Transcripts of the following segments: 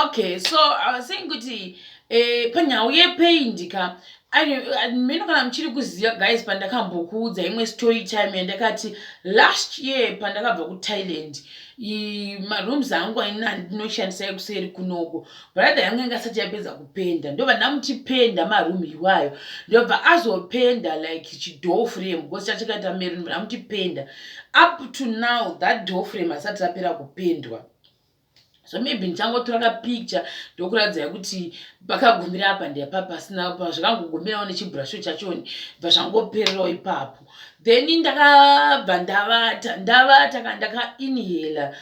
Okay, so I was saying kuti panyau yepaint ka mino kana mchiri kuziya guys pandakambokuudza imwe story time yandakati last year pandakabva kuThailand marooms angu aina ndinoshandisa kuseri kunoko brother yangu anga asati yapedza kupenda ndobva ndamuchipenda maroom iwayo ndobva azopenda like chidoor frame because chachakaita maroon ndamuchipenda up to now that door frame asati rapera kupendwa. So maybe ndichangotora picture ndokuratidza kuti pakagumira apa ndepapa pasina pa zvakangogumirawo nechibhurasho chachoni zvazvangopererawo ipapo. Then ndakabva ndavata kandaka inhela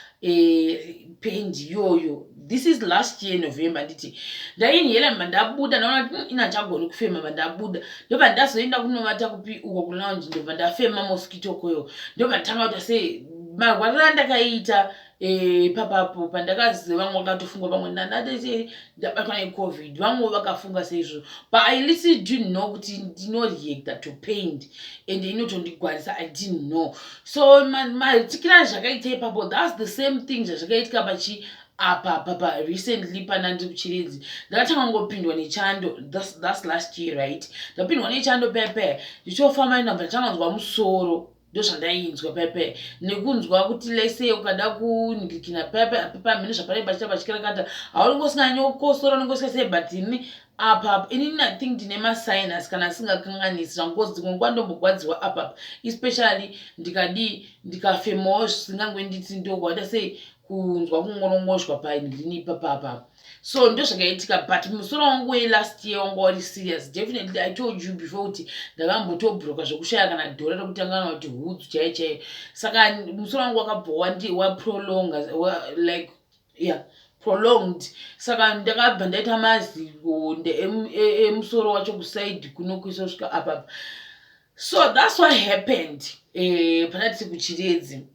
paint yoyo. This is last year November nditi ndainhela mandabuda naona inachagoni kufema mandabuda ndobva ndazoenda kunovata kupi uko kulounge ndobva ndafema mosquito coil ndobva ndatanga kuti sei marwariro andakaita papapo pandakazi vamwe vakatofunga vamwe ndandati ndabatwa neCovid vamwe vakafunga seizvo but I literally didn't know kuti ndinoreacta to paint and inotondigwarisa I didn't know. So matikira zvakaita ipapo that's the same thing zvakaitika pachi apa recently pana ndiri kuchiredzi ndakatanga ngopindwa nechando. That's last year right. Ndapindwa nechando pepe ndichofamba ndabva ndanganzwa musoro ndozvandainzwa pepe nekunzwa kuti lese ukada kuningikina pepe mhino zvapari pachikarakata haungosinganyokosora unongosika but ini apa inini I think ndine masinus kana asingakanganisi zvangozi dzimwe nguva ndombogwadziwa apa especially ndikafemawo zvisingangonditi ndogwada sei kunzwa kungorongoshwa paindini ipapapa. So ndo zvakaitika but musoro wangu welast year wanga wari serious. Definitely I told you before kuti ndakambotobhuroka zvokushaya kana dhora rekutangana kuti hudzu chaiyo saka musoro wangu wakabva waprolonga like yeah prolonged saka ndakabva ndaita maziko emusoro wacho kusaidi kunokuisa kusvika apapa. So that's what happened panatisi kuchiredzi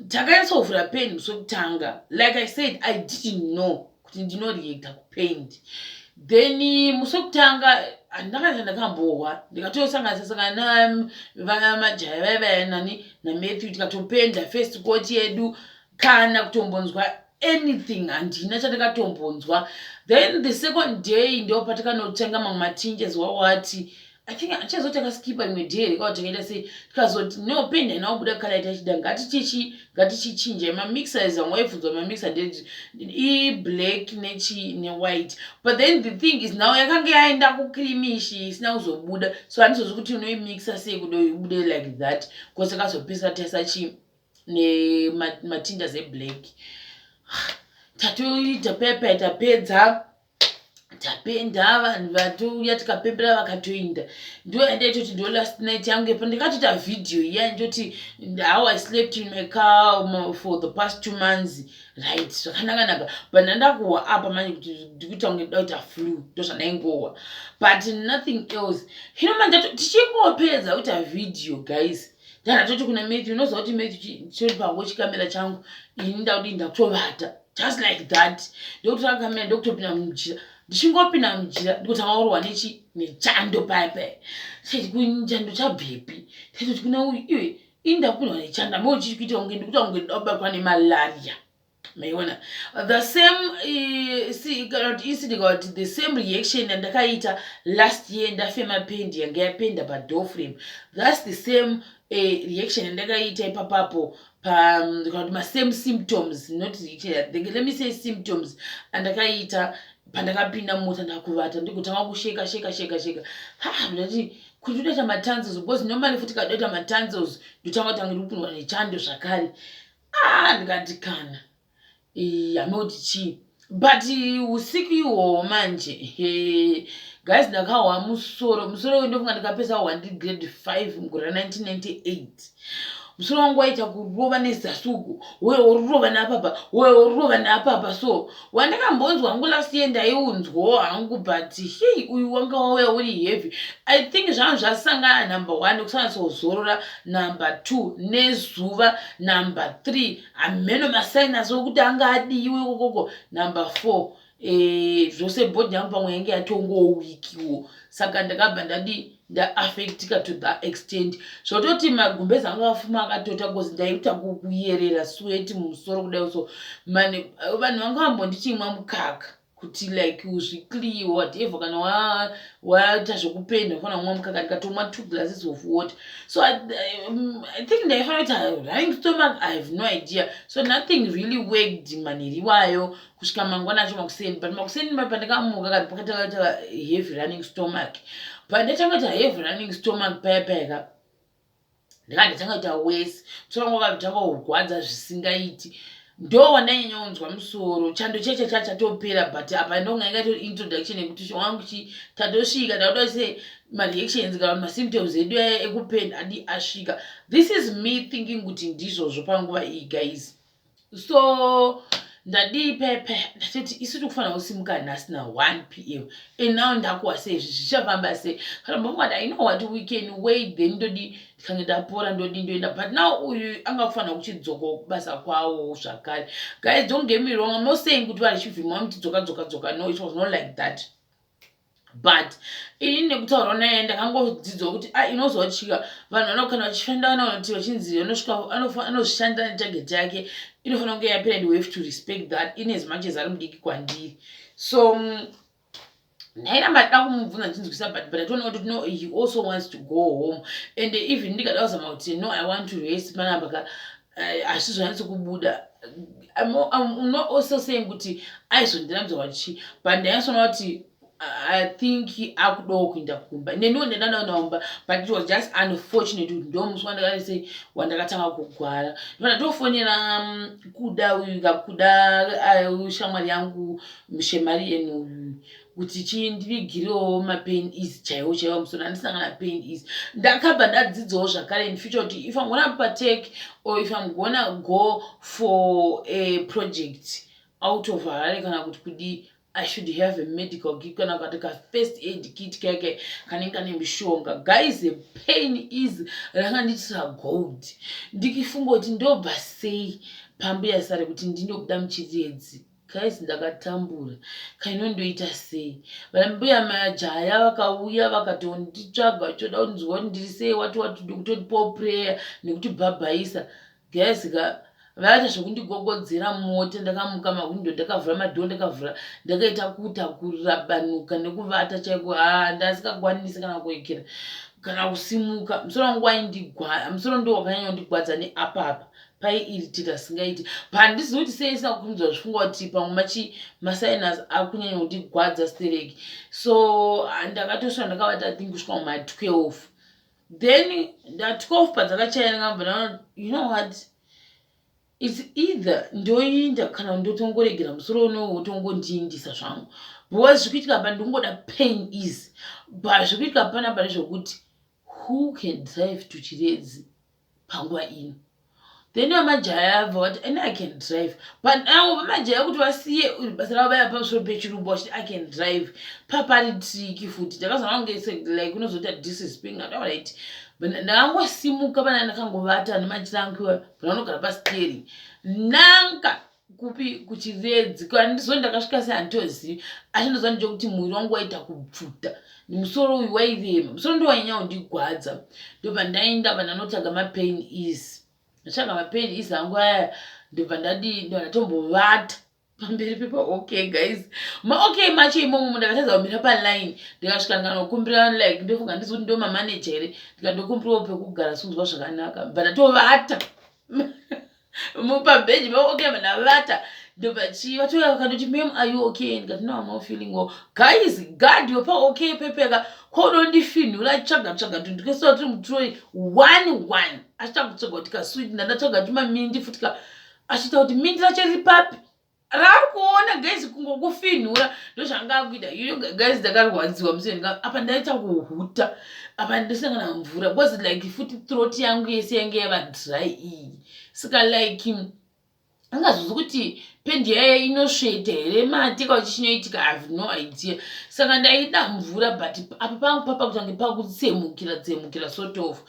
takaisovhura paint musi wekutanga like I said I didn't know kuti ndinoreacta kupaint. Then musi wekutanga handakati ndakambohwa ndikatosanganisana majaya vaivaya nani naMatthew tikatopenda first coat yedu kana kutombonzwa anything handina chandakatombonzwa. Then the second day ndo patakanotenga mamwe matinges wawati I think achazotaka skipa imwe day kwatakaita sei tikazoti no paint inaobuda kala itachida ngatichinja mamixers amwe aibvunzwa mamixer ndeti black newhite but then the thing is now yakanga yaenda kukrimishi isina kuzobuda so handizozvi kuti unoimixa sei kudo ibude like that because akazopesa tesa nematinda zeblack. Tatoita pepe tapedza tapenda vanhu vatouya tikapembera vakatoinda ndo ndaitoti ndo last night yangu epo ndikatoita video iya ndoti how I slept in my car for the past 2 months right zvakanaka but ndandakuhwa apa manje kuti ndikuita kunge ndaita flu ndo zvandaingohwa but nothing else. Hino manje tichingopedza kuita video guys ndatoti kuna Matthew unoziva kuti Matthew chiri pangu chikamera changu ini ndakuti ndakutovata just like that ndokutora kamera ndokutopinda mujira ndichingopinda mujira ndikutanga kurwa nechando pape seti kunjando chabvepi seti kuna uyu iwe indakupindwa nechando mo chichikuita unge ndikuita unge ndabatwa nemalaria maiona the same see cannot easily got the same reaction ndakaita last year ndafema paint yanga yapenda pa door frame. That's the same reaction ndakaita ipapapo ma same symptoms not let me say symptoms andakaita pandakapinda mota ndakuvata ndikutanga kusheka ndati kuti udaita matanzels because normally futi kadaita matanzels ndotanga kuti angirikupindwa nechando zvakare ndikati kana anoti chii but usiku ihwohwo manje guys ndakahwa musoro wendofunga ndikapesa 1 grade 5 mugore 1998 musoro wangu waita kurova nezasuku wewe urova napapa wewe urova napapa so wandakambonzwa hangu last year ndaiunzwawo hangu but hey uyu wanga wauya uri heavy. I think zvanhu zvasangana number 1 kusanganisa kuzorora number 2 nezuva number 3 ameno masinus okuti anga adiwe kokoko number 4 zvose body yangu pamwe yange yatongo wikiwo saka ndakabva nda-affectika to that extent zvototi magumbezi anga afuma akatota kozi ndaita kuyerera sweat mumusoro kudai so vanhu vanga vambondichimwa mukaka kuti like uzvikliwa whatever kana waita zvokupenda ufana kumwa mukaka ndikatomwa 2 glasses of water so I think ndaifanira kuti running stomach I have no idea so nothing really worked manhiri wayo kusvika mangwana acho makuseni but makuseni pandakamuka kana pakataita heavy running stomach pandatanga kuita heavy running stomach paya ndakatanga kuita worse musoro wangu wakatanga kurwadza zvisingaiti ndo wandanyanyonzwa musoro chando cheche chatopera but apa ndonga ingatori introduction yekuti wangu tatosvika ndakuti ma-reactions kana ma-symptoms edu ekupenda adi asvika. This is me thinking kuti ndizvozvo panguva iyi guys. So ndadi pepe ndati isu tikufanira kusimuka nhasi na 1 p.m. and now ndakuwa sei zvichafamba sei kana mbongwati I know what we can wait then ndodi ndikange ndapora ndodi ndoenda but now uyu anga kufanira kuchidzoka kubasa kwawo zvakare guys don't get me wrong I'm not saying kuti varichivhima muti dzoka no it was not like that but ini nekutaura naye ndakangodzidzwa kuti inozochika vanhu vanokana vachifanda vanoti vachinzi anozvishanda netarget yake inofanira kunge yapera and we have to respect that in as much as ari mudiki kwandiri so ndairamba ndida kumubvunza ndichinzwisa but I don't know what no he also wants to go home and even ndikadazama kuti no I want to rest panapa hazvizvanyatso kubuda I'm not also saying kuti aizondiramidza vachi but ndainsona kuti I think akudawo kuenda kumba neniwo ndandanaomba but it was just unfortunate kuti ndo musi wandakati wandakatanga kugwara ndona tofonera kuda shamwari yangu mshemari enu kuti chindivigirewo mapain is chaiwo musoro handisangana pain is ndakabva ndadzidzawo zvakare in future kuti if I'm gonna partake or if I'm gonna go for a project out of Harare kana kuti kudi I should have a medical kit kana kataka first aid kit kake kanenga nemishonga guys the pain is rakanditira gold ndikifunga kuti ndobva sei pambuya sare kuti ndinokuda muchiredzi guys ndakatambura kainondoita sei vanambuya majaya vakauya vakatonditsvaga choda kunzwa kuti ndiri sei wati ndikutotipawo prayer nekuti bhabhaisa guys vaita zvokundigogodzera mota ndakamuka mawindo ndakavhura madhoo ndakavhura ndakaita kurabanuka nekuvata chaiko ndasikakwanisi kana kuekera kana kusimuka musoro wangu waindigwara musoro ndo wakanyanyondigwadza neapapa paiiritira singaiti pandizivi kuti sei isina kukunzwa zvifungwa kuti pamwe masainas akunyanyondigwadza stereki so ndakatosvika ndakavata think kusvika kuma12 then nda12 padzakachaya ndakambva you know what it's either ndoinda kana ndotongoregera musoro uno wotongondiindisa zvangu because zvikuitika pa ndingoda pain is but zvikuitika pana pane zvokuti who can drive to chiredzi panguva ino then vamajaya abva vati and I can drive but now vamajaya kuti vasiye basa ravo vaya pamusoro pechirumba vachiti I can drive papari triki futi ndakazana kunge like unozoita disrespect right ndakangosimuka pana ndakangovata nemachirangu pananogara pasteri nanga kupi kuchiredzi kandizoni ndakasvika sehantozivi asi ndozva ndechekuti mwiri wangu waita kupfuta nemusoro uyu wairema musoro ndo wainyanya kundigwadza ndobva ndaenda pandanotaga mapain is ndatsvaga mapain is angu aya ndobva ndatombovata pamberi pepa okay guys okay macho imomo ndakatadza kumira paline ndikasvika ndikanokumbira like ndofunga ndizoti ndo mamanager here ndikandokumbirawo pekugara sunzwa zvakanaka bva ndatovata mupabheji okay ndavata ndobva vatokandoti mem are you okay ndikati no I'm not feeling well guys god yopa okay pepeka kwaudondifinhura tsvaga ndikasora tiri mutroi 1 achita kutsvaga kuti kaswiti ndandatsvaga kuti mamindi futi achita kuti mindi racho riri papi rari kuona guys kungokufinhura ndozvanga kuita iyo guys ndakarwadziwa musenga apa ndaita kuhuta apa ndisangana mvura because like futi throat yangu yese yange yava dry iyi saka like angazvizvi kuti pendi yaya inosveta here mateka uchishinoitika I have no idea saka ndaida mvura but apa pangu papa kutange pakutsemukira sort of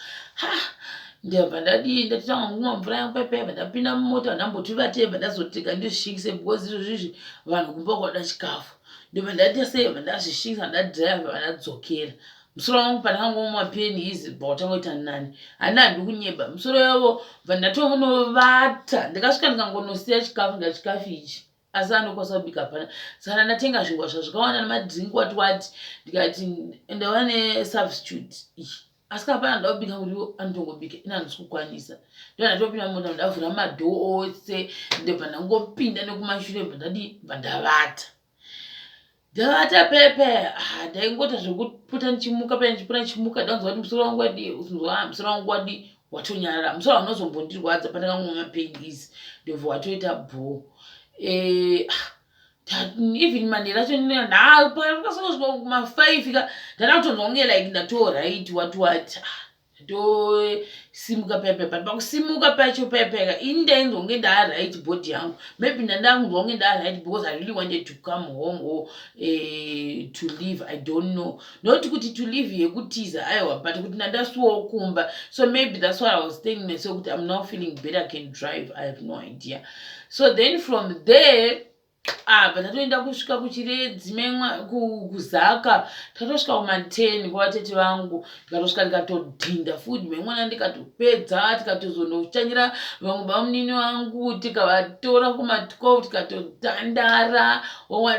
ndabva ndadii ndatanga kumwa mvura yangu paipai ndapinda mumota ndamboti vatebva ndazotega ndizvishingise because izvozvizvi vanhu kumba kwada chikafu ndobva ndaita seibva ndazvishingisa ndadhiraivha ndadzokera musoro wangu pandakangomwa peni izi bva watangoita nani handina handi kunyeba musoro yavo bva ndatonovata ndikasvika ndikangonosiya chikafu ndachikafu ichi asi anokwanisa kubika pana saka ndatenga zvingwa zvazvikawanda nemadrink wati ndikati ndava nesubstitute ichi asi kapana ndakubika kuti anotongobika ina handisi kukwanisa ndo ndatopinda mota ndavhura madhoo ose ndobva ndangopinda nekumashure bva ndavata pepe ndaingota zvekuputa ndichimuka pai ndichipura ndichimuka ndakunzwa kuti musoro wangu wadi usinzwa musoro wangu wadi watonyarara musoro waunozombondirwadza pandakangomwa mapendizi ndobva watoita bhoo even manhero acho ndakasokosvika kuma5 ka ndada kutonzwa kunge like ndatorit wati ndosimuka pepe but pakusimuka pacho pepeka ini ndainzwa kunge ndaaright body yangu maybe ndandakunzwa kunge ndaaright because I really wanted to come home or to live. I don't know not kuti to live yekutiza aiwa but kuti ndandasuwawo kumba so maybe that's what I was telling myself kuti I'm now feeling better, I can drive. I have no idea. So then from there patatoenda kusvika kuchiredzi kuzaka tatosvika kuma10 kwavatete vangu tikatosvika tikatodhinda food memwana ndikatopedza tikatozondoshanyira vamwe vamunini vangu tikavatora kuma12 tikatotandara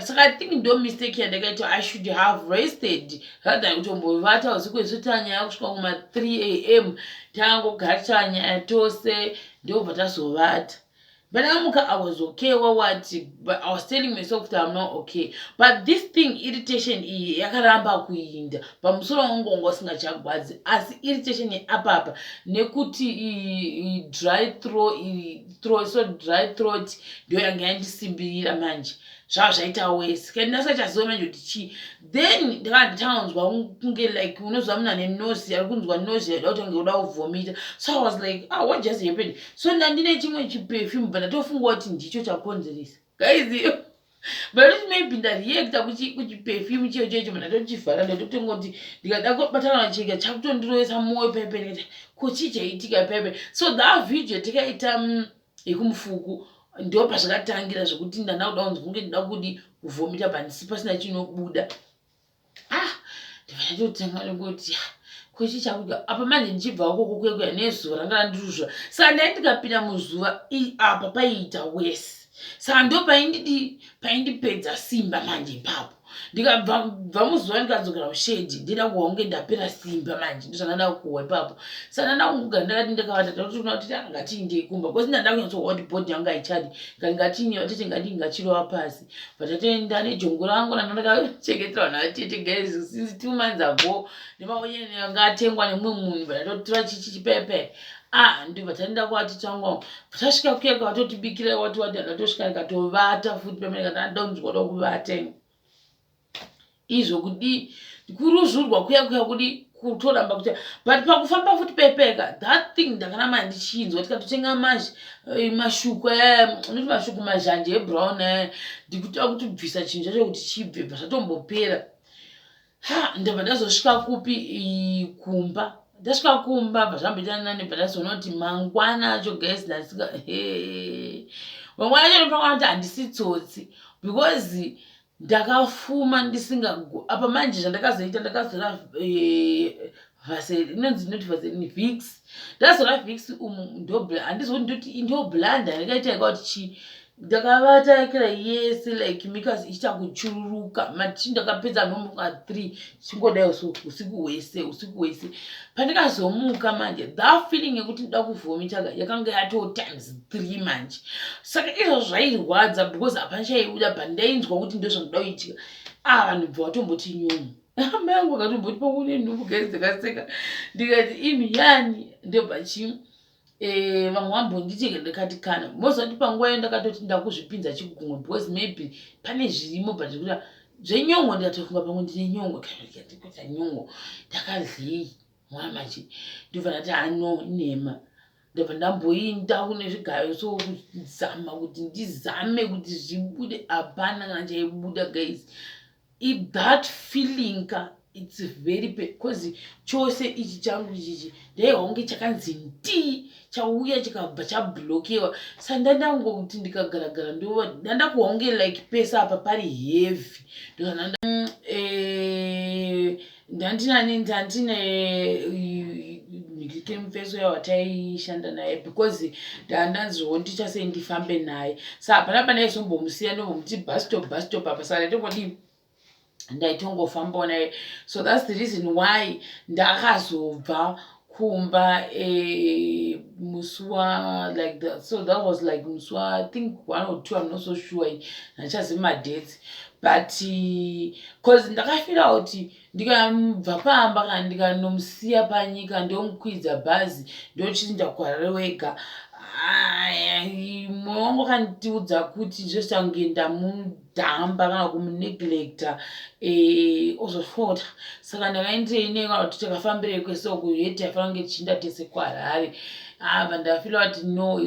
saka I think ndo mistake yandakaita. I should have rested rather kutombovata usiku isu tanyaya kusvika kuma3 am tangogarisha nyaya tose ndobva tazovata. But I was okay, but I was telling myself that I'm not okay. But this thing, irritation, yakaramba kuinda. But musoro wangu wangu singachagwadzi. As irritation apapa, nekuti dry throat, ndio yangandisimbilira manje. Zvaita wese kandi ndasachazova manje kuti chii then ndikanditanzwa kunge like unozwa muna nenose ari kunzwa nose yada kuti ngeuda kuvomita so I was like what just happened so ndandine chimwe chiperfume but ndatofunga kuti ndicho chakonzeresa guys but maybe ndareacta kuchiperfume chiyo ndatochivhara ndatotenga kuti ndikada kubatana nacheka chakutondiroesa mwoyo pepe ndikati kuchichaitika pepe so that video takaita yekumufuku ndo pazvakatangira zvekuti ndanakuda kunzi kunge ndida kudi kuvomita pandisi pasina chinobuda ndivanatotanga nekuti kwechi chakudya apa manje ndichibva ukoko kwekuya nezuva ranga randiruzva saka ndai ndikapinda muzuva apa paiita wese saka ndo paindipedza simba manje ipapo ndikabva muzuva ndikadzokera mushedi ndida kuwa kunge ndapera simba manje ndozvandada kuwa ipapo saka ndanda kunguga ndakati ndakavata takutoona kuti ngati ndeikumba kwesi ndanda kunyatsokuwa kuti bhodhi yangu aichadi ngati vatete ngati ngachirova pasi vatatoenda nejongo rangu randakachengetera navatete guys since 2 months ago nemaonyeni anga atengwa nemumwe munhu vatatotora chipepe ndibva taenda kwati changu tasvika kuyeka vatotibikira wati ndatosvika ndikatovata futi pemene kandaunzwa kuvata izvo kudi kuruzurwa kuya kudi kutoramba kuti but pakufamba futi pepeka that thing ndakanama ndichinzwa tikatotenga mashuku noti mashuku mazhanje ebrown ndikutoda kutibvisa chinhu chacho kuti chibve bva zvatombopera ndabva ndazosvika kupi kumba ndasvika kumba bva zvamboita nani bva ndazoona kuti mangwana acho guys ndasika mangwana acho ndopanga kuti handisi tsotsi because ndakafuma ndisingago apa manje zvandakazoita ndakazora inonzi noti vaselini vix ndazora vix handizoti ndoti ndoblanda ndakaita ikauti chii ndakavata kira yese like because ichita kuchururuka mati ndakapedza nomuka 3 chingodai usiku hwese pandikazomuka manje that feeling yekuti ndida kuvomita yakanga yato times 3 manje saka izvo zvairwadza because hapana chaiuda pandainzwa kuti ndozvandoda kuitika vanhu bva vatomboti nyongo mai angu akatomboti pakune nhumbu gaizi dzakaseka ndikati imi yani ndobva chii vamwe vambonditenge ndakati kana mozoti panguva iyo ndakatoti ndakuzvipinza chigumwe because maybe pane zvirimo but zvekuti zvenyongo ndikatofunga pamwe ndine nyongo kaikuta nyongo ndakadlei mwana machi ndobva ndati ano inhema ndobva ndamboinda kune zvigayo so kuzama kuti ndizame kuti zvibude hapana kana chaibuda guys that feeling ka it's very because chose ichi changu chichi ndaihonge chakanzi nti chauya chikabva chablokiwa sandandangokuti ndikagaragara ndanda kuhonge like pesa apa pari heavy ndandine mpeso yawataishanda naye because ndandanziwo ndichase ndifambe naye saka panapa ndaizombomusiya ndombomuti bustop apa saka ndaitongodi ndaitongofambawo naye. So that's the reason why ndakazobva kumba muswa like that. So that was like muswa I think 1 or 2, I'm not so sure ndachaziva madates, but because ndakafira kuti ndikabva pamba kana ndikanomusiya panyika ndomukwidza bhazi ndochiti ndakwarare wega, mwoyo wangu wakandiudza kuti zvosange ndamudhamba kana kumuneglecta ozofota. Saka ndakaendeine kana kuti takafambire kwesoko yeti afanira kunge tichinda tese kuHarare. But ndafila kuti no,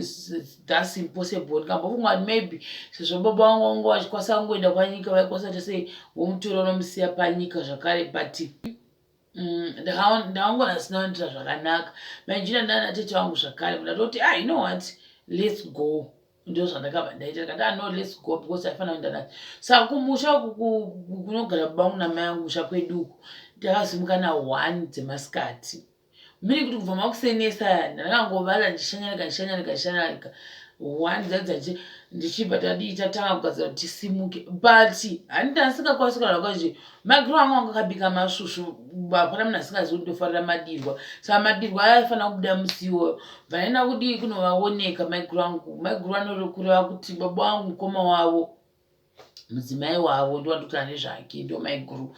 that's impossible. Ndikambofunga kuti maybe sezvo baba wangu vachikwanisa kungoenda kwanyika vaikwanisa tese womutora unomusiya panyika zvakare, but ndakangona zvisina kuitira zvakanaka. Manjira ndana tete wangu zvakare ndatoti you know what, let's go. Ndo zvandakabva ndaita ndikati no, let's go because aifanira kuenda nacho. Saka kumusha kunogara baba vangu namai vangu musha kweduku ndakazimuka na1 dzemasikati. Miri kuti kubva makusenesa ndakangovara ndishanyarika 1 dzadzache ndichibva tadii tatanga kugadzira kuti tisimuke, but handandisingakwanisi kana kwazve magiro anga wanga akabika masvusvu apana munhu asingazivi kuti ndofarira madirwa. Saka madirwa aifanira kubuda musi iwoyo. Bvanaenda kudii kunovaoneka maigiro angu anorekureva kuti baba wangu mukoma wavo mudzimai wavo ndowandikutana nezvake ndo maigiro.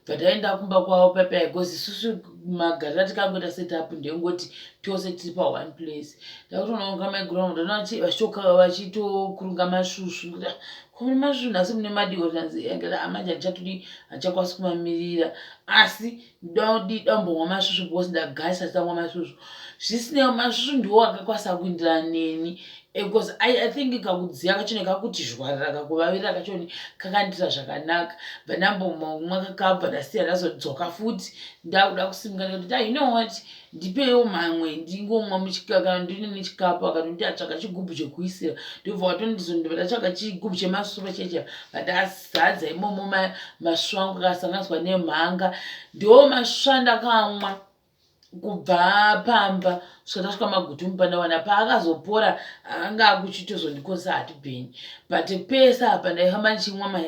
Bvataenda kumba kwavo papai because isusu magarira tikangoita setup ndengoti tose tiri pa1 place. Ndakutonaonga maigiro angu ndanachi vachitokurunga masvusvu kune masvusvu nhasi mune madirwa tanzi amanje handichatodi handicakwanisi kumamirira, asi ndambomwa masvusvu because ndagasa tamwa masvusvu. Zvisinewo masvusvu ndiwo akakwanisa kuindirana neni because I think kakudziya kachone kakuti zhwarira kakuvavirira kachone kakandira zvakanaka. Bva ndambomwa kakabva ndasiya ndazodzoka futi ndakuda kusimuka ndikati you know what, ndipeiwo mamwe ndingomwa muchikaka ndine nechikapu. Akatoti atsvaka chigubhu chekuisira ndobva watondizondobva ndatsvaka chigubhu chemasvusvu checha vandazadza imomo masvusvu angu akasanganiswa nemhanga ndo masvusvu andakamwa kubva pamba kusvika tasvika magutumu pandawana paakazopora anga akuchitozondikonesa hatibheni, but pesa apa ndaifamba ndichimwa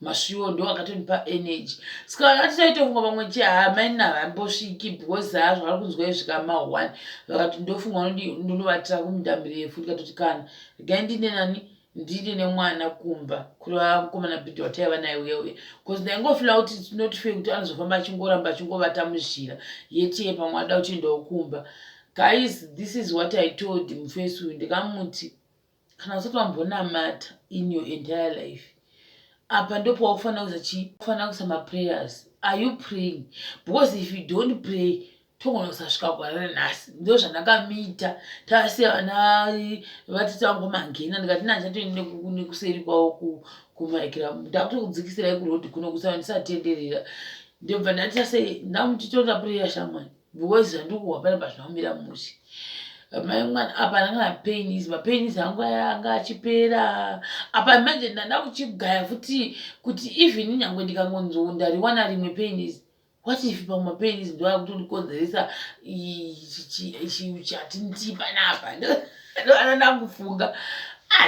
masviwo ndo akatondipa energy. Saka vakati taitofunga pamwe maina havambosviki because zvakari kunzwa izvika ma1 vakati ndofunga ndonovatira kumunda mirefu ndikatoti kana regai ndine nani ndine nemwana kumba kureva mukomana bhidhi wataiva naye uyeuya because ndaingofila kuti tinotife kuti anozofamba achingoramba achingovata muzhira yetiye pamwe ada kuchiendawo kumba. Guys, this is what I told mufesi uyu ndikamuti kana usati wambonamata in your entire life apa ndopo wakufanira kuisa maprayers. Are you praying? Because if you don't pray togona kusasvika kuHarare nhasi. Ndo zvandakamita tasiya vana vatete vangu mangena ndikati nandichatoende nekuseri kwavo kumaikira ndakutokudzikisirai kurodhi kuno kusava ndisatenderera. Ndobva ndati sei ndamutitonda prayer shamwani because handikuhwa pane pazvinomira mushe. Mai mwana apa ndanga mapainisi angu anga achipera apa manje ndanda kuchigaya futi kuti even nyangwe ndikangonzwa ndariwana rimwe painisi, what if pamwe mapainisi ndo akutondikonzeresa chatindi panapa ndo anandakufunga.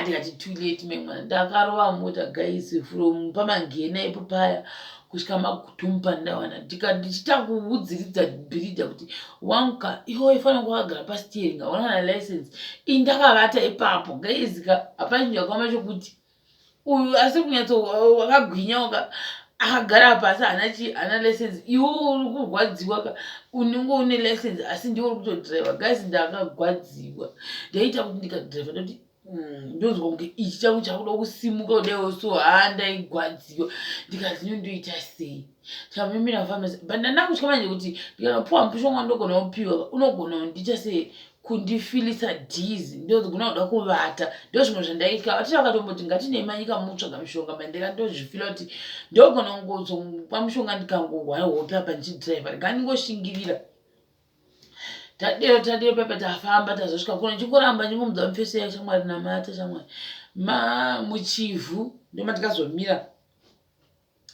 Ndikati too late mai mwana ndakarova mota guys from pamangena ipo paya kusvika magutumu pandawana ndichitakuudziridza bhiridha kuti wanguka iwe ifanira kuwagara pasteering hauna license. Indakavata ipapo gaizika hapana chinhu yakama chokuti uyu asi kunyatso wakagwinya akagara pasi hana license, iwe uri kurwadziwa unenge une license asi ndiwe uri kutodhiraivha. Guys, ndakagwadziwa ndaita kuti ndikadhiraivha ndoti ndonzwa kunge ichi changu chakuda kusimuka kudaiwo so ndaigwadziwa ndikazi ndoita sei tamimira famasi. But ndandakutya manje kuti ndikanopuwa mupusha wangu ndogona kupiwa unogona kundicha sei kundifilisa dizzy ndo dzigona kuda kuvata ndo zvimwe zvandaitya vatiti vakatomboti ngatinemanyika mutsvaga mushonga mandeka ndozvifila kuti ndogona kungozopa mushonga ndikangorwa hope apa ndichidhiraivha ndingangoshingirira tadero pepe tafamba tazosvika kuno chingoramba ndingomudza mufeso ya shamwari namata shamwari muchivhu ndomatikazomira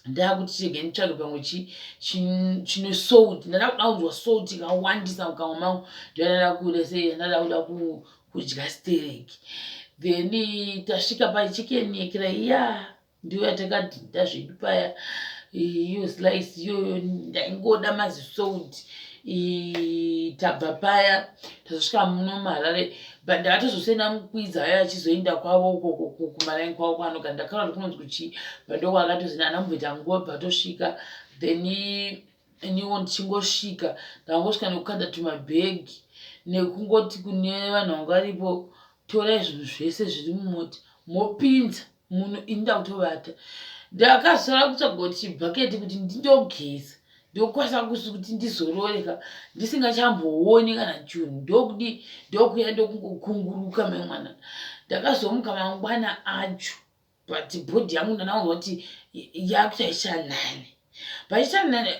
ndakuti chege nditsvage pamwe chine salt ndada kuda kunzwa salt ikawandisa mukanwa mangu ndodada kuda sei ndada kuda kudya stereki then tasvika pachikeniekera iya ndiyo yatakadhinda zvedu paya iyo slice iyoyo ndaingoda mazi salt tabva paya tazosvika muno muHarare but ndakatozosenda mukwidza aya achizoenda kwavo uko kumaraini kwavo kwanoga ndakara kuti kunonzi kuchi pandoko akatozina ana mubveta nguva patosvika then iniwo ndichingosvika ndangosvika nekukanda tumabhegi nekungoti kune vanhu vanga varipo torai zvinhu zvese zviri mumota mopinza muno inda kutovata ndakazora kutsvagoti bhaketi kuti ndindogeza ndokwanisa kuti ndizororeka ndisingachambooni kana chunhu ndokudi ndokuya ndokungokunguruka memwana ndakazomuka mangwana acho but bhodhi yangu ndanaonzwa kuti yakuchaishanane pachichanane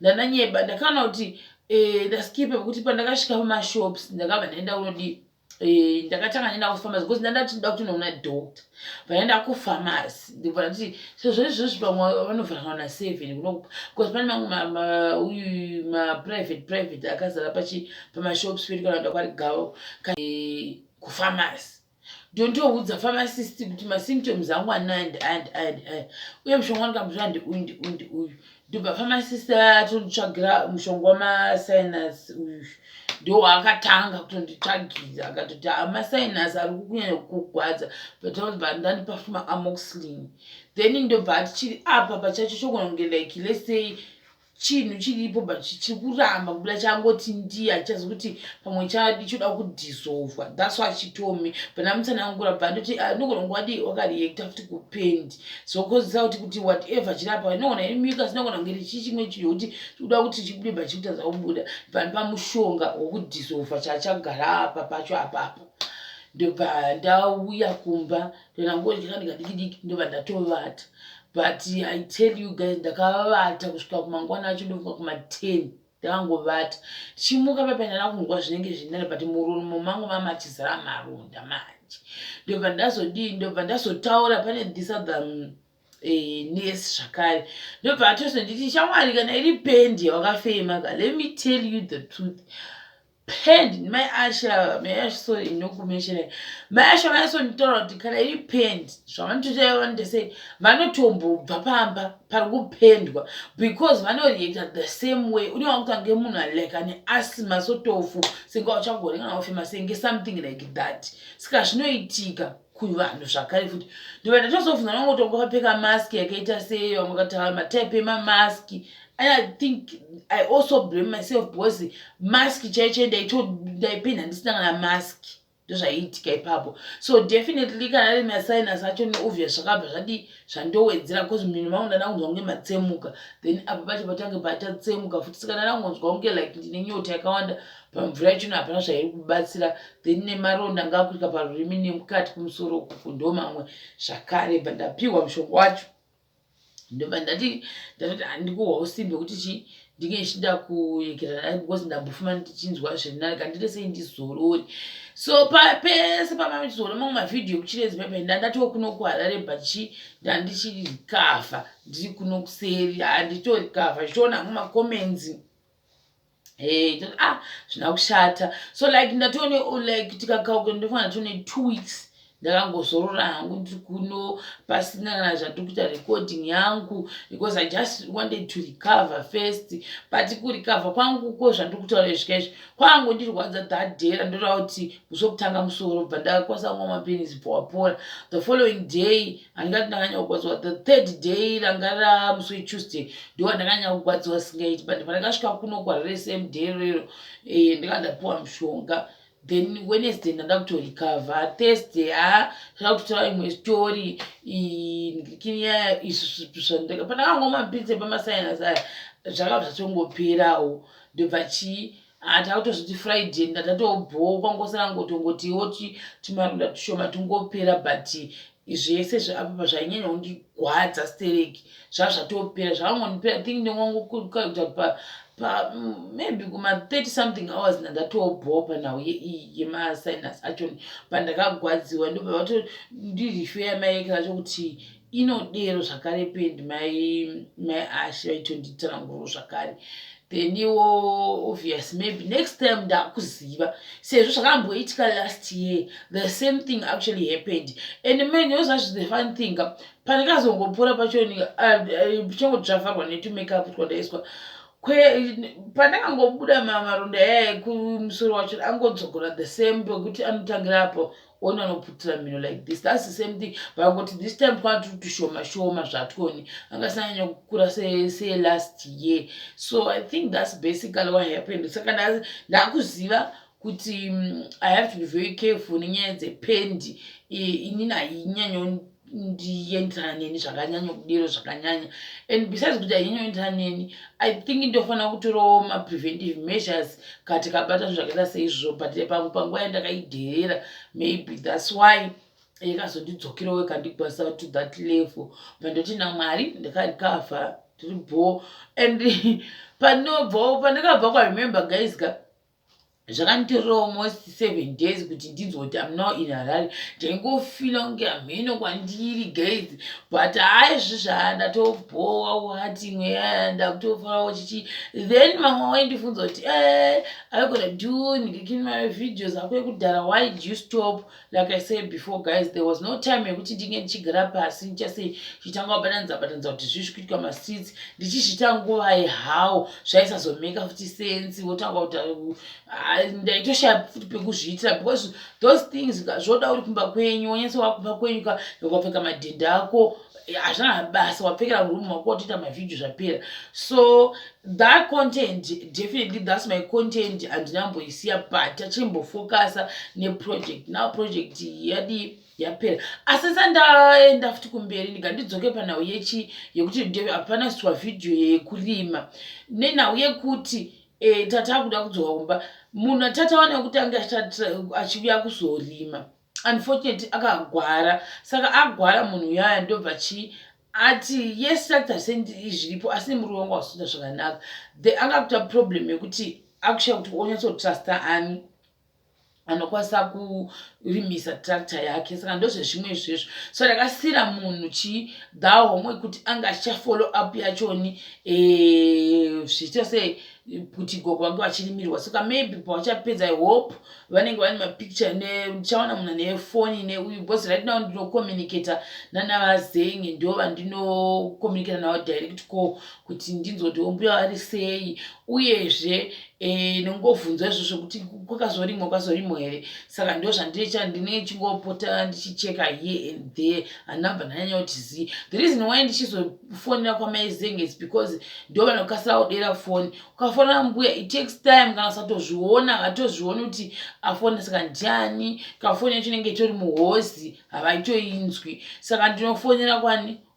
ndananyeba ndakaona kuti ndaskipa kuti pandakasvika pamashops ndakabva ndaenda unodi ndakatanga nenda kufamasi because ndandati nda kutonoona doctor vaenda kufamasi ndibva ndati sezvo izvozvi pamwe vanovhara na 7 kuno because pane mangu uyu private akazara pamashops pedu kana ndakwari gavo kufamasi ndondoudza pharmacist kuti masymptoms angu and uye mushonga wandikamuzvira ndeuyu ndobva pharmacist atonditsvagira mushonga wamasinus uyu ndo akatanga kutonditsvagira akatoti amasinus ari kunyanya kugwadza but ndandipa amoxicillin then ndobva tichiri apa pachacho chogona kunge like let's say chinhu chiripo but chiri kuramba kubuda changoti ndiya chazi kuti pamwe choda kudissolva that's what she told me pana mutsana wangu rabva ndoti nogona ngwadi wakareacta futi kupendi zokozisa kuti whatever chirapa nogona mucus nogona kunge chimwe chinhu kuti kuda kuti chibude but chikutadza kubuda pani pamushonga wokudissolva chachagara apa pacho apapo ndobva ndauya kumba ndonangoti ndikadiki ndobva ndatovata but I tell you guys ndakavata kusvika kumangwana acho ndovuka kuma10 ndakangovata chimuka pepe ndanakunzwa zvinenge zvinene but muromo mangu mamachizara maronda manje ndobva ndazotaura pane this other nurse zvakare ndobva atose nditi shamwari kana iri pendi yawakafema let me tell you the truth pen my asha sorry inokumenshana my asha vaisonditaura kuti kana iri pen zvavanototevandese vanotombobva pamba pari kupendwa because vanoreacta the same way uni wakutange munhu like ane asthma sotofu senge uchagone kana ufema senge something like that saka zvinoitika kuvanhu zvakare futi ndobva ndatozobvunza nangotonga vakapfeka maski yakaita seyo vamwe kataura mataipi emamaski. And I think I also blame myself because mask chaiche ndaipenda handisina kana mask ndozvaiitika ipapo so definitely kana ari masinus acho neobvious zvakabva zvadi zvandowedzera because mhino mangu ndandangonzwa kunge matsemuka then apo pacho patange patatsemuka futi saka ndandangonzwa kunge like ndine nyota yakawanda pamvura yacho hapana zvairi kubatsira then nemaronda ngakuika parurimi nemukati kumusoro kuku ndo mamwe zvakare bva ndapiwa mushonga wacho ndobva ndati handikuhwa usimbe kuti ndinge ndichida kuyekerana naye because ndambofuma ndichinzwa zvirinare kana ndite sei ndizorori so pese pamachizora mamwe mavhidhiyo kuchirezi pepe ndatoo kuno kuHarare but ndandichirikafa ndiri kuno kuseri handitorikafa chichiona mumakomenzi zvina kushata so like ndatone like tikakauke ndofana tone 2 weeks ndakangozorora hangu ndiri kuno pasina kana zvandiri kuita recording yangu because I just wanted to recover first but kurecover kwangu ko zvandiri kutaura izvikaizvi kwangu ndirwadza that day randotaura kuti musokutanga musoro bva ndakwanisa kumwa mapirizi pora the following day handingati ndakanyanya kugwadziwa the third day ranga ramusi weTuesday ndo ndakanyanya kugwadziwa singaiti but pandakasvika kuno kuHarare same day rero ndikandapiwa mushonga then Wednesday ndanda kutorecover Thursday zvava kutotaura imwe story ndikiniya izvo pandakangomwa mapirizi pamasinus aya zvakabva zvatongoperawo ndobva takutozoti Friday ndatotobhoka ngosara ngotongoti woti timaronda tushoma tungopera, but zvese zvaapa zvainyanya kundigwadza stereki zvazvatopera zvakangonipera. I think ndingongokuta maybe kuma 30 something hours ndatobhopa nawo yemasinus acho pandakagwadziwa ndobva vatondirifeya maekera chokuti inodero zvakare pendi maiashi vaitonditaramuro zvakare. Then iwo obvious maybe next time ndakuziva sezvo zvakamboitika last year the same thing actually happened. And man, it was actually the fun thing pandakazongopora pachoni chongodravharwa netumakeup twandaiswa pandakangobuda maronda yaya kumusoro wacho angodzogora the same pekuti anotangira apo ona anoputira mino like this. That's the same thing. But this time tushoma zvatoni angasanyanya kukura say last year. So I think that's basically what happened. Saka ndakuziva kuti I have to be very careful nenyaya dzependi inini hainyanya ndiyenderana neni zvakanyanya kudero zvakanyanya. And besides kuti hainyanya kuenderana neni, I think ndofanira kutorawo ma-preventive measures kati kabata zvakaita seizvozvo. But panguva yandakaidherera maybe that's why yakazondidzokerawo ikandigwasa to that level. Pandoti naMwari ndakarecover tiri bho. And pandakabva remember guys zvakanditorera almost 7 days kuti ndinzoti I'm now in Harare. Ndaingofila kunge hameno kwandiri guys, but haizvi zvandatobhowa wati mweya ndakutofarawo chichi. Then mamwe waindifunza kuti are you gonna do making my videos ako ekudhara, why did you stop? Like I said before guys, there was no time yekuti ndinge ndichigara pasi ndichase chitanga batanza kuti zvisvikuitika mastreets ndichizvitanguva how zvaisazomeka futi sense wotanga kuti ndaitoshaya futi pekuzviitira, because those things zvoda uri kumba kwenyu wonyese wakumba kwenyu ukapfeka madhenda ako hazvana basa wapfekera murumu wako watoita mavhidhiyo zvapera. So that content definitely that's my content handinamboisiya, but achimbofokasa neproject. Now project yapera. Asi sandaenda futi kumberi ndikandidzoke panhau yekuti hapana sitwa vhidhiyo yekurima nenhau yekuti tatakuda kudzoka munhu tatawana kuti anga achiuya kuzorima, unfortunately akagwara. Saka agwara munhu yaya ndobva ati yes tractor zviripo asi muri wangu wasunda zvakanaka. Anga kuita problem yekuti akushaya kuti onyatsotrasta ani anokwanisa kurimisa tractor yake. Saka ndozvezvimwe izvezvo. So ndakasiyira munhu homwe kuti anga achichafollow up yachoni zvichita sei kuti gogo vange vachirimirwa. Saka maybe pavachapedza I hope vanenge vane mapicture ndichawana munhu nefoni neuyu, because right now ndinocommunicata nanavazenge ndo vandinocommunicata navo direct call kuti ndinzoti mbuya vari sei, uyezve nongovhunzwa izvozvo kuti kwakazorimwa here. Saka ndo zvandine chingopota ndichicheka here and there, hanamba ndanyanya kuti zii. The reason why ndichizofonera kwamaizenge is because ndo vanokasira kudera foni. Ukafonera mbuya it takes time kana usatozviona hatozvioni kuti afona. Saka ndiani kafoni yacho inenge itori muhozi havaitoinzwi. Saka ndinofonera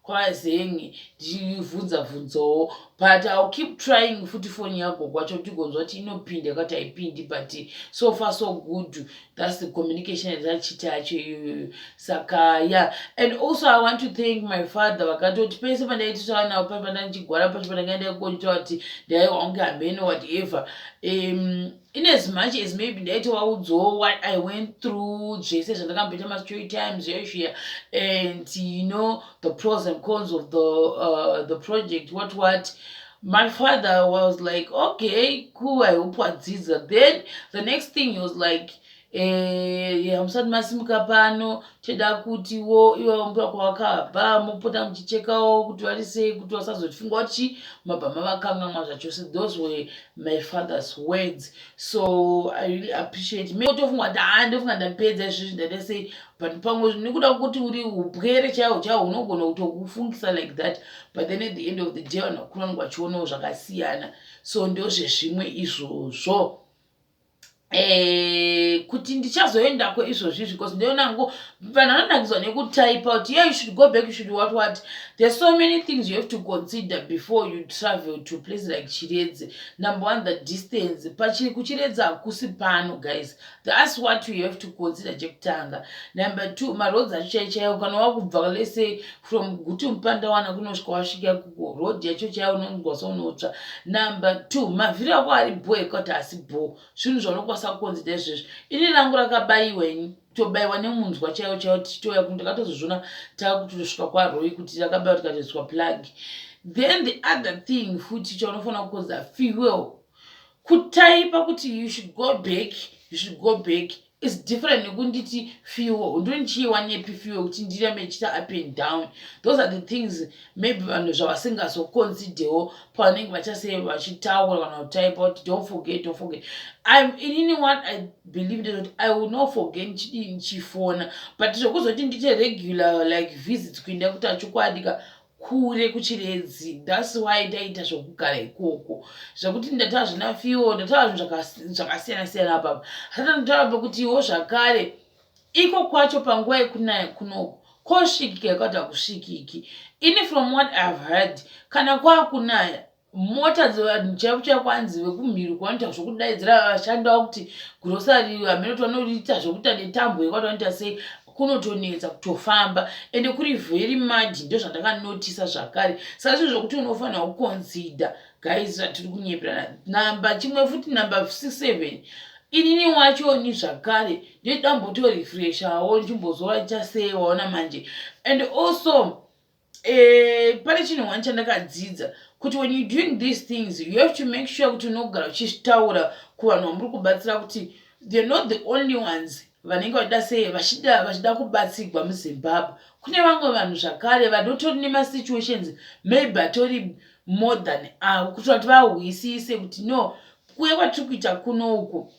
kwazenge ndichibvunzawo, but I'll keep trying futi phone yako kwacho kuti gonzwa kuti inopinda kwati haipindi, but so far so good. That's the communication that yacho. Saka yeah. And also I want to thank my father vakatoti pese pandaitisa nawo pandandichigwara pacho pandangaenda kukonita kuti ndaiwa unge hameno whatever. In as much as maybe ndaitovaudzawo what I went through, zvese zvandakamboita ma-story times here, and you know the pros and cons of the project, what my father was like, okay, cool, I hope wadzidza. Then the next thing he was like, musati masimuka pano teda kutiwo iwo mbuya kwawakabva mopota muchichekawo kuti vari sei kuti vasazotifunga kuti mabva mavakanganwa zvachose. Those were my father's words. So I really appreciate me. Tofunga kuti ndofunga ndapedza izvizvi ndaita sei, but pamwe nekuda kuti uri upwere chaiwo unogona kutokufungisa like that, but then at the end of the day vanokura vanenge vachionawo zvakasiyana. So ndozvezvimwe izvozvo kuti ndichazoendako izvozvi because ndionango vanhu vanodakizwa nekutaipa kuti yeah, you should go back, you should what. There's so many things you have to consider before you travel to a place like Chiredzi. Number one, the distance. Pachiri kuchiredza hakusi pano, guys. That's what you have to consider chekutanga. Number two, maroads achichaichaiwo kana wakubva let's say from Guti Mupandawana kunosvika wasvika kuko road yacho chaiwo unonzwa seunotsva. Number two, mavhiri ako ari boy kwati asi bo. Zvinhu zvaunokwanisa kuconsider izvezvi. Ini rangu rakabayiwa ini. Tobayiwa nemunzwa chaiwo chaiwo tichitoya kuti ndakatozozviona takutosvika kwaRoy kuti rakabayiwa tikatoiswa plug. Then the other thing futi chaunofanira kukonza fuel. Kutaipa kuti you should go back is different nekunditi fuel. Ndonichiwa nepi fuel kuti ndirame chita up and down. Those are the things maybe vanhu zvavasingazoconsiderwo pavanenge vachasei vachitaura kana kutaipa kuti don't forget. Inini what I believe that I will not forget nchifona, but zvokuzoti ndite regular like visits kuenda kuti achikwadika kure kuChiredzi. That's why ndaita zvokugara ikoko. Zvakuti ndataura zvina fuel, ndataura zvinhu zvakasiyana apa. Hata ndataura kuti iwo zvakare iko kwacho panguva yekunaya kunoko kosvikika kwata kusvikiki. Ini from what I've heard, kana kwakunaya mota dzevanhu chaivo kwanzi vekumhiri kwanoita zvokudaidzira vashandi vavo kuti grocery hamenoto vanoita zvokuita netambo yekwati vanoita sei kunotonetsa kutofamba ende kuri very muddy. Ndo zvandakanotisa zvakare. Saka zvinhu zvokuti unofanira kuconsider guys zvatiri kunyeperana. Chimwe futi number 67 inini wachoni zvakare ndedambotorefreshawo ndimbozora chasei waona manje. And also pane chinhu wani chandakadzidza kuti when you doing these things you have to make sure kuti unogara uchitaura kuvanhu vamuri kubatsira kuti they're not the only ones vanenge vachida sei vachida kubatsigwa muZimbabwe. Kune vamwe vanhu zvakare vanotori nemasituations maybe atori more than avo kuti vati vahwisise kuti no kuya kwatiri kuita kunoku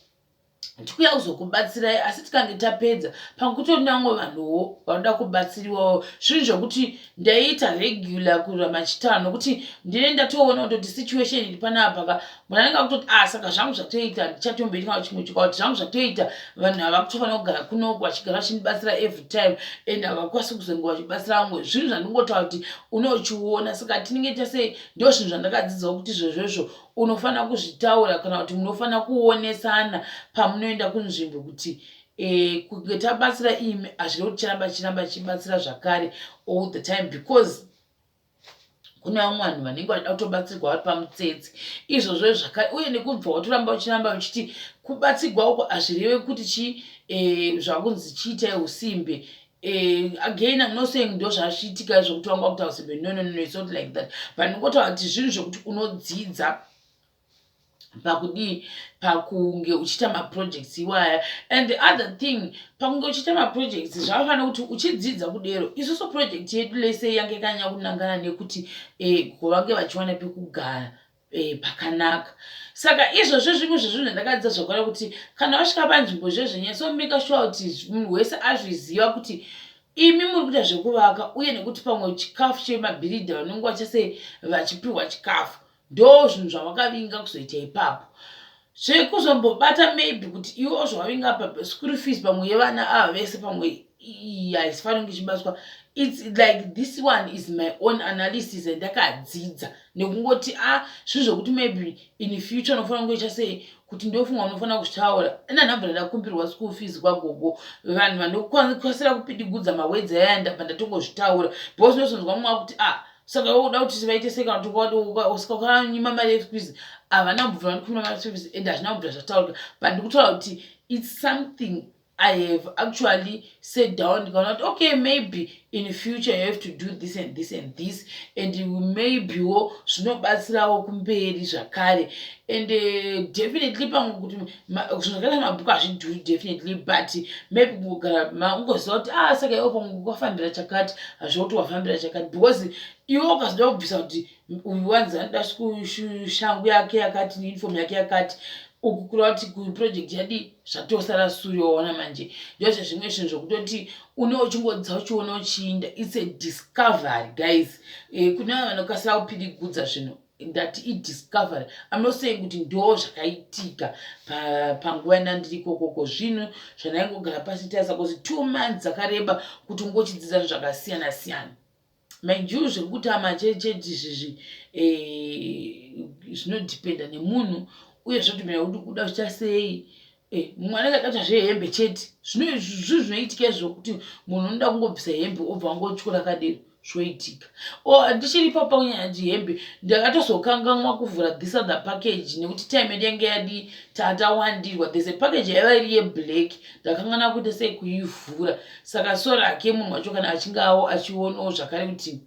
tikuya kuzokubatsirai asi tikange tapedza pakutori nevamwe vanhuwo vanoda kubatsiriwawo. Zvinhu zvokuti ndaita regular kuramba chitaura nokuti ndine ndatoona kutoti situation iri panapa munhu anenge akutoti saka zvangu zvatoita ndichatomboita chimwe chikauti zvangu zvatoita vanhu hava kutofanira kugara kunoku vachigara vachindibatsira every time and havakwanisi kuzonge vachibatsira vamwe. Zvinhu zvandingotaura kuti unochiona. Saka tinenge tasei ndo zvinhu zvandakadzidzawo kuti izvozvozvo unofanira kuzvitaura kana kuti munofanira kuonesana pamunoenda kunzvimbo kuti kunge tabatsira imi hazviri kuti chiramba chibatsira zvakare all the time because kune vamwe vanhu vanenge vachida kutobatsirwa vari pamutsetse izvozvo zvakare. Uye nekubva watoramba uchiramba uchiti kubatsirwa uko hazvireve kuti zvakunzi chiitai usimbe. Again, I'm not saying ndo zvazviitika zvokuti wanga kuita usimbe. No, it's not like that. But ndingotaura kuti zvinhu zvokuti unodzidza pakunge uchiita maprojects iwaya. And the other thing pakunge uchiita maprojects zvakafanira kuti uchidzidza kudero isusu project yedu lese yange yakanyanya kunangana nekuti kuvange vachiwana pekugara pakanaka. Saka izvozvo zvimwe zvezvinhu zvandakadzidza zvakare kuti kana wasvika panzvimbo zvezvenyatso make sure kuti munhu wese azviziva kuti imi muri kuita zvekuvaka uye nekuti pamwe chikafu chemabhiridha vanenge vachasei vachipiwa chikafu ndo zvinhu zvavakavinga kuzoita ipapo. Zvekuzombobata maybe kuti iwo zvawavinga school fees pamwe yevana ava vese pamwe haisifanira kunge ichibatswa. It's like this one is my own analysis ndakadzidza nekungoti zvinhu zvokuti maybe in future unofanira kungoita sei kuti ndofunga unofanira kuchitaura nanhabva ndakumbirwa school fees kwagogo vanhu vanokwanisa kupidigudza mawedzi aya ndabva ndatongozvitaura because ndozonzwa mumwe kuti saka woda kuti vaite sei kana ukanyima mari yefees havana mbudzi vanokumira mari yefees and hazvina kubvira zvataurika. But ndikutaura kuti it's something I have actually sat down and okay, maybe in the future you have to do this and this and this, and maybe zvinobatsirawo kumberi zvakare. And definitely zvakare mabhuku hazvidhuri definitely, but maybe ungoziva kuti saka iwo pamwe kwafambira chakati hazvoti wafambira chakati because iwo ukazoda kubvisa kuti uyu wanzi anoda shangu yake yakati neuniform yake yakati ukukura kuti kuproject yadi zvatosara sure waona manje ndozvo zvimwe zvinhu zvokutoti uchingodza uchiona uchiinda. It's a discovery guys. Kune vanhu vanokasira kupidigudza zvinhu that idiscovery. I'm not saying kuti ndo zvakaitika panguva yandandiri ikokoko. Zvinhu zvandaingogara pasi taisa because 2 months dzakareba kuti ungochidzidza zvakasiyana siyana. mind you zvekuti amachechi izvizvi zvinodhipenda nemunhu uye zvotomira kuti kuda kuita sei. Mumwe anenge adata zvehembe chete zvinoitika zvokuti munhu unoda kungobvisa hembe obva angotyura kadero zvoitika. Ndichiri papa kunyanya kuti hembe ndakatozokanganwa kuvhura this other package nekuti time yenge yadi tatawandirwa. There's a package yaiva iri yeblack ndakangana kuti sei kuivhura, saka so rake munhu wacho kana achingawo achionawo zvakare kuti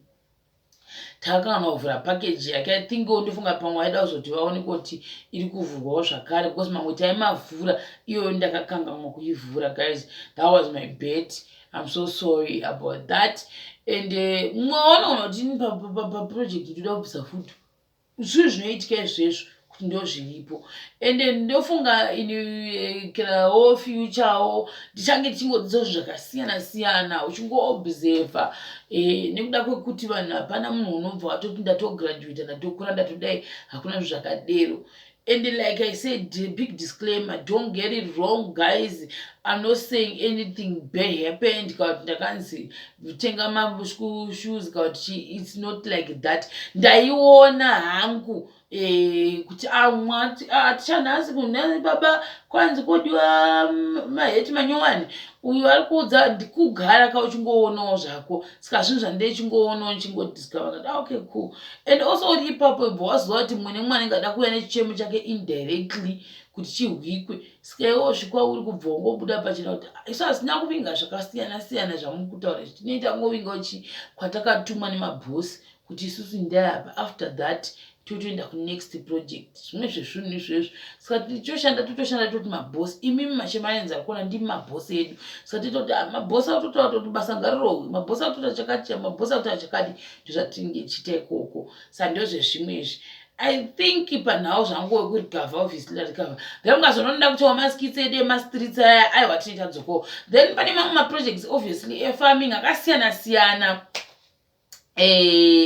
takangana kuvhura package yake. I think ndofunga pamwe vaida kuzoti vaoneka kuti iri kuvhurwawo zvakare because mamwe taimavhura iyoyo ndakakanganwa kuivhura. Guys, that was my bad. I'm so sorry about that. And mwaona kuti paproject ndoda kubvisa futi zvinhu zvinoitika izvezvo kuti ndo zviripo. And ndofunga kirawo futurewo ndichange tichingodzidza zvakasiyana siyana uchingoobserva nekuda kwekuti vanhu hapana munhu unobva watoti ndatograduata ndatokura ndatodai, hakuna zvinhu zvakadero. And like I said, big disclaimer, don't get it wrong, guys. I'm not saying anything bad happened. Shoes, it's not like that. Ndaiona hangu kuti tichanhasi kunhasi baba kwanzi kodiwa maheti manyowani uyu ari kuudza ndikugara ka uchingoonawo zvako, saka zvinhu zvandichingoona chingodiscover okay cool. And also uri ipapo ibva waziva kuti mumwe nemumwe anenge ada kuuya nechichemo chake indirectly kuti chihwikwe, saka iwo zvikwa uri kubva wangobuda pachena kuti isu hasina kuvinga zvakasiyana siyana zvamuri kutaura tinoita ngovinga uchi kwatakatumwa nemabhosi kuti isusu ndayapa. After that totoenda kunext project. Zvimwe zvezvinhu izvezvo saka totoshanda toti mabhosi imimi mashemanenzi ari kuona ndimi mabhosi edu, saka titoti mabhosi autotaura kuti basa ngarirohwe, mabhosi autotaura chakati, mabhosi autotaura chakati, ndozvatinenge chiita ikoko. Saka ndozvezvimwe izvi. I think panhau zvangu wekurikavha obviously larikavha then mukazononda kuti wamaskits edu emastreets aya aiwa tinoita dzoko. Then pane mamwe maprojects obviously efarming akasiyana siyana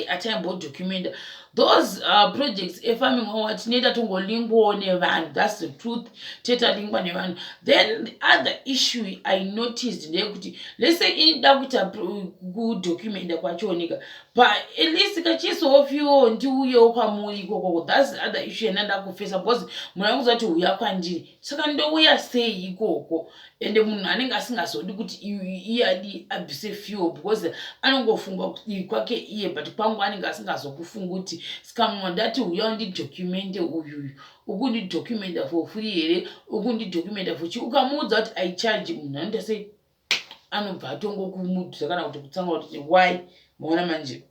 ataimbodocumenta. Those projects efarming watinoita tongolingwawo nevanhu, that's the truth, tetalingwa nevanhu. Then the other issue I noticed ndeyekuti let's say inoda kuita kudocumenta kwachioneka but at least kachisofiwo ndiuyewo kwamuri ikoko. That's the other issue yananda kufesa because munhu anguza kuti uya kwandiri saka ndouya sei ikoko. And munhu anenge asingazodi kuti iyadi abvise fuel because anongofunga kuti kwake iye but kwangu anenge asingazokufunga kuti saka munhu ndati uya undidocumente uyuyu uku ndidocumenta for free here uku ndidocumenta for chi, ukamuudza kuti aicharge munhu anoita sei anobva atongokumudzira kana kuti kutsanga kuti why maona manje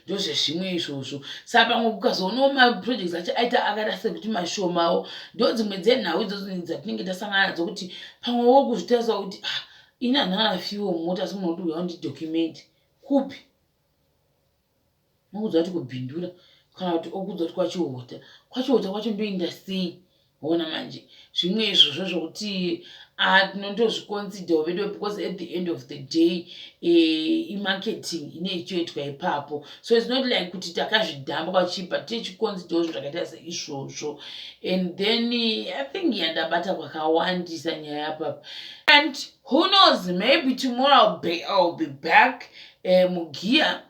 ndozvezvimwe izvozvo. Saka pamwe ukazoonawo maprojects acho aita akada sekuti mashomawo ndodzimwe dzenhau idzodzo dzatinenge tasangana nadzo kuti pamwewo kuzvitarisa kuti ini handana fiwo mumota asi munhu kuti uya undidocumente kupi nokuudza kuti kubhindura kana kuti okuudza kuti kwachihota kwacho ndoenda sei. Ona manje zvimwe izvozvo zvokuti tinondozviconsider vedu because at the end of the day imarketing ine ichoitwa ipapo, so it's not like kuti takazvidhamba kwachipa tichiconsider zvinhu zvakaita seizvozvo. And then I think yandabata kwakawandisa nyaya yapapa. And who knows, maybe tomorrow I'll be back mugear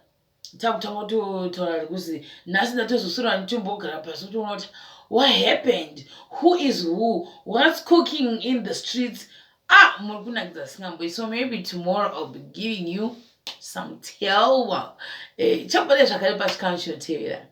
takutanga totaura kuzi nhasi ndatozosura nditombogara pasi toona kuti what happened, who is who, what's cooking in the streets. Muri kunakidza singambo. So maybe tomorrow I'll be giving you some tell. Chambale zvakare pachikamu chinotevera.